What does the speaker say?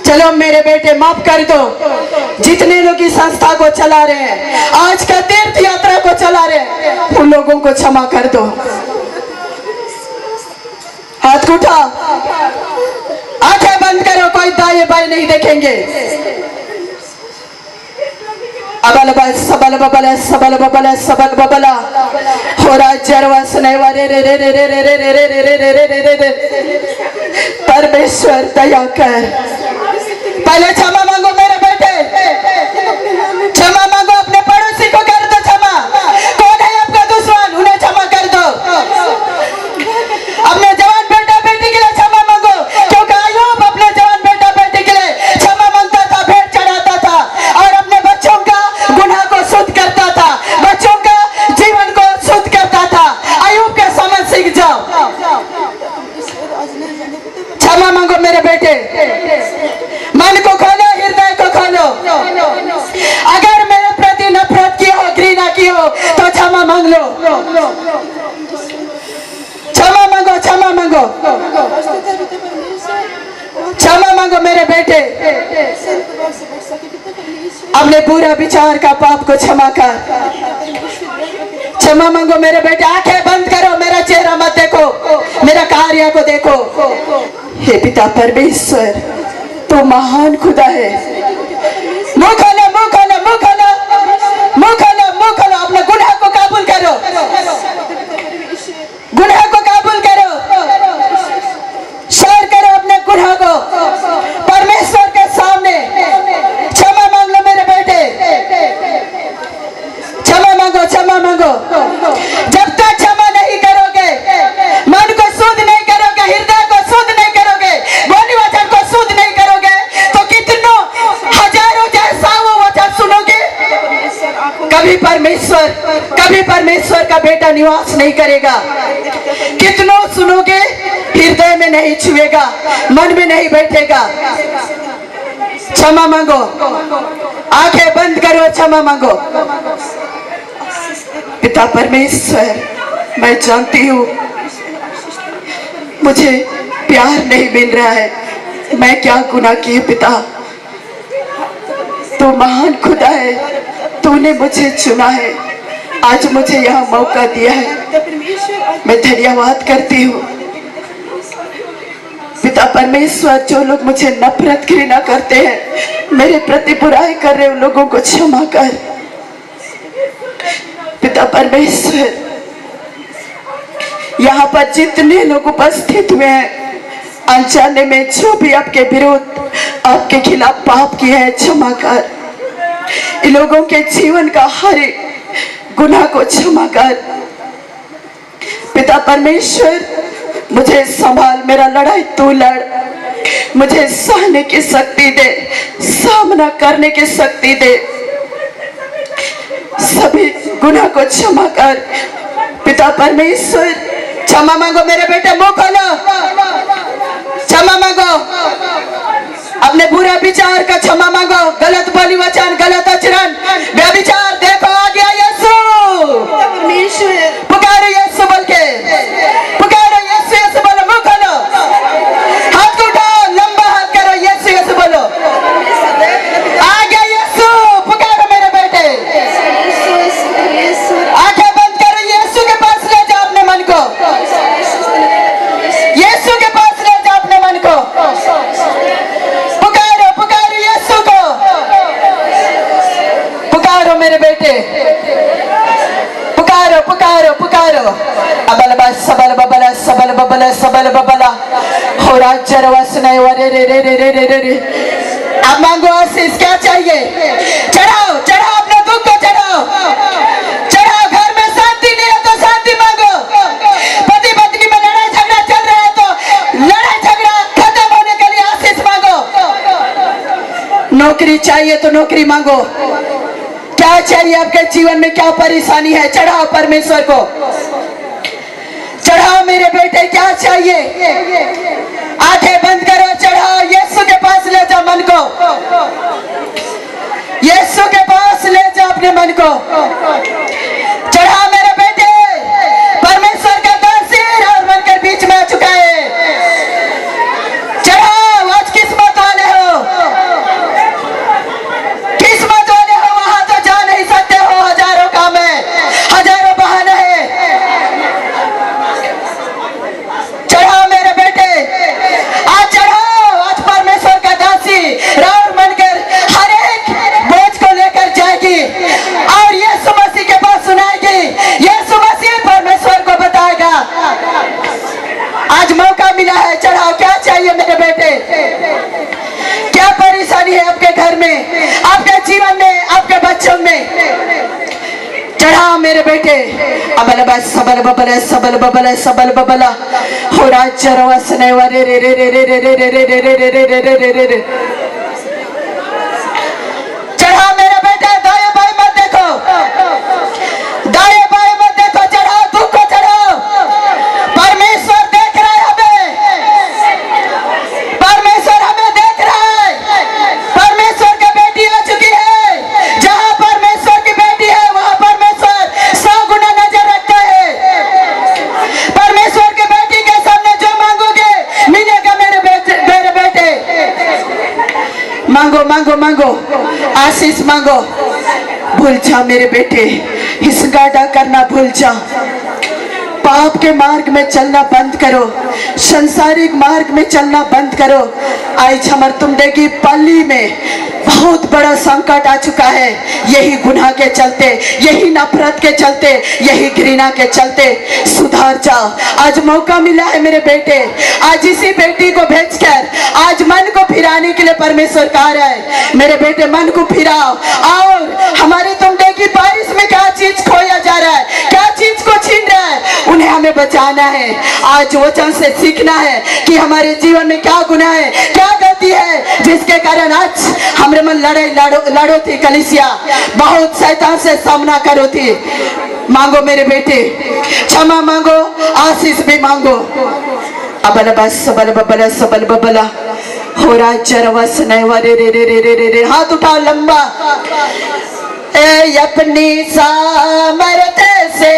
चलो मेरे बेटे माफ कर दो। जितने लोग इस संस्था को चला रहे हैं, आज का तीर्थ यात्रा को चला रहे हैं, उन लोगों को क्षमा कर दो। हाथ उठा, आंखें बंद करो, कोई दाएं बाएं नहीं देखेंगे। अबल सबल बबला सबल बबला सबल बबला हो राजरवस नहीं रे रे रे रे रे रे रे रे रे रे रे रे रे रे। परमेश्वर दया कर। पहले क्षमा मांगो मेरे बेटे, क्षमा मांगो। अपने पड़ोसी को कर दो क्षमा। कौन है आपका दुश्मन, उन्हें क्षमा कर दो। अपने जवान बेटा बेटी के लिए क्षमा मांगो, क्योंकि अय्यूब अपने जवान बेटा बेटी के लिए क्षमा मांगता था, भेंट चढ़ाता था और अपने बच्चों का गुनाह को शुद्ध करता था, बच्चों का जीवन को शुद्ध करता था। अय्यूब के समझ सीख जाओ। क्षमा मांगो मेरे बेटे, मन को खोलो, हृदय को खोलो। अगर मेरे प्रति नफरत की हो, घृणा की हो, तो क्षमा मांग लो। क्षमा मांगो, क्षमा मांगो, क्षमा मांगो मेरे बेटे। अपने बुरा विचार का पाप को क्षमा कर। क्षमा मांगो मेरे बेटे। आंखें बंद करो, मेरा चेहरा मत देखो, मेरा कार्य को देखो। हे पिता परमेश्वर, तो महान खुदा है। मुंह खोलो, मुंह खोलो, मुंह खोलो, मुंह खोलो, मुंह खोलो। अपने गुनाह को काबूल करो, गुनाह को काबूल करो, शेयर करो अपने गुनाह को परमेश्वर के सामने। क्षमा मांग लो मेरे बेटे, क्षमा मांगो, क्षमा मांगो। जब तक क्षमा नहीं करोगे, मन को शुद्ध नहीं करोगे, हृदय को शुद्ध नहीं करोगे, बोली वचन को शुद्ध नहीं करोगे, तो कितनों हजारों जैसा वो वचन सुनोगे, कभी परमेश्वर का बेटा निवास नहीं करेगा। कितनों सुनोगे, हृदय में नहीं छुएगा, मन में नहीं बैठेगा। क्षमा मांगो, आंखें बंद करो, क्षमा मांगो। पिता परमेश्वर, मैं जानती हूँ मुझे प्यार नहीं मिल रहा है, मैं क्या गुनाह की पिता। तू महान खुदा है, तूने मुझे चुना है, आज मुझे यहाँ मौका दिया है, मैं धन्यवाद करती हूँ। पिता परमेश्वर, जो लोग मुझे नफरत घृणा करते हैं, मेरे प्रति बुराई कर रहे उन लोगों को क्षमा कर। पिता परमेश्वर, यहाँ पर जितने लोग उपस्थित हुए हैं, अनजाने में जो भी आपके विरुद्ध, आपके खिलाफ पाप किए हैं, क्षमा कर। इन लोगों के जीवन का हर एक गुनाह को क्षमा कर। पिता परमेश्वर, मुझे संभाल, मेरा लड़ाई तू लड़, मुझे सहने की शक्ति दे, सामना करने की शक्ति दे। सभी गुनाह को क्षमा कर। पिता परमेश्वर, क्षमा मांगो मेरे बेटे, मुंह खोलो, क्षमा मांगो। अपने बुरा विचार का क्षमा मांगो, गलत बोली वचन, गलत आचरण, व्यभिचार। देखो आ गया यीशु, पुकारो यीशु बोल के, पुकारो यीशु यीशु बोलो, मुंह खोलो, हाथ उठाओ, लंबा हाथ करो, यीशु यीशु बोलो। आ गया यीशु, पुकारो मेरे बेटे। आंखें बंद करो, यीशु के पास ले जाओ अपने मन को, यीशु के पास ले जाओ अपने मन को। पुकारो, पुकारो यीशु को, पुकारो मेरे बेटे, पुकारो, पुकारो, पुकारो। अबल बस सबल बबला सबल बबला सबल बबला हो राजरवस नहीं रे रे रे रे रे रे रे। अब मांगो आशीष, क्या चाहिए? चढ़ाओ, चढ़ाओ, अपने दुख को चढ़ाओ, चढ़ाओ। घर में शांति नहीं है तो शांति मांगो। पति पत्नी में लड़ाई झगड़ा चल रहा है तो लड़ाई झगड़ा खत्म होने के लिए आशीष मांगो। नौकरी चाहिए तो नौकरी मांगो। क्या चाहिए आपके जीवन में, क्या परेशानी है, चढ़ाओ परमेश्वर को, चढ़ाओ मेरे बेटे, क्या चाहिए? आंखें बंद करो, चढ़ाओ, यीशु के पास ले जाओ मन को, यीशु के पास ले जाओ अपने मन को। चढ़ाओ मेरे बेटे, परमेश्वर का तासीर और मन के बीच में आ चुका है। चढ़ाओ, आज किस्मत वाले हो, घर में, आपके जीवन में, आपके बच्चों में चढ़ा मेरे बेटे। अबल बस सबल बबल सबल बबल सबल बबला हो राज्य रवासने वारे रे रे रे रे रे रे रे रे रे रे रे रे रे रे रे। चढ़ा मेरे बेटे, दाएं बाएं मत देखो, दाएं बाएं मत देखो, चढ़ाओ दुख को चढ़ाओ। परमेश्वर देख रहा है हमें, परमेश्वर हमें देख रहा है। परमेश्वर की बेटी आ चुकी है, जहां परमेश्वर की बेटी है वहां परमेश्वर 100 गुना नजर रखता है। परमेश्वर की बेटी के सामने जो मांगोगे मिलेगा मेरे बेटे। मांगो मांगो मांगो, आशीष मांगो। भूल जा मेरे बेटे, हिसगाड़ा करना भूल जा। पाप के मार्ग में चलना बंद करो, संसारिक मार्ग में चलना बंद करो। आई छमर तुम देखी पल्ली में बहुत बड़ा संकट आ चुका है, यही गुनाह के चलते, यही नफरत के चलते, यही घृणा के चलते। सुधार जाओ, आज मौका मिला है मेरे बेटे। आज इसी बेटी को भेजकर आज मन को फिराने के लिए परमेश्वर कह रहा है, मेरे बेटे मन को फिराओ। और हमारी तुम देखी बारिश में क्या चीज खोया जा रहा है, क्या चीज को छीन रहा है, उन्हें हमें बचाना है। आज वचन से सीखना है कि हमारे जीवन में क्या गुनाह है, क्या गलती है, जिसके कारण आज हमारे मन लड़ो थी। कलीसिया बहुत शैतान से सामना करो थी। मांगो मेरे बेटे, क्षमा मांगो, आशीष भी मांगो। अबल बस सबल बबल सबल बबला हो राज्य रवस नैवरे रे रे रे रे रे रे। हाथ उठाओ लंबा। ए अपनी सामर्थ से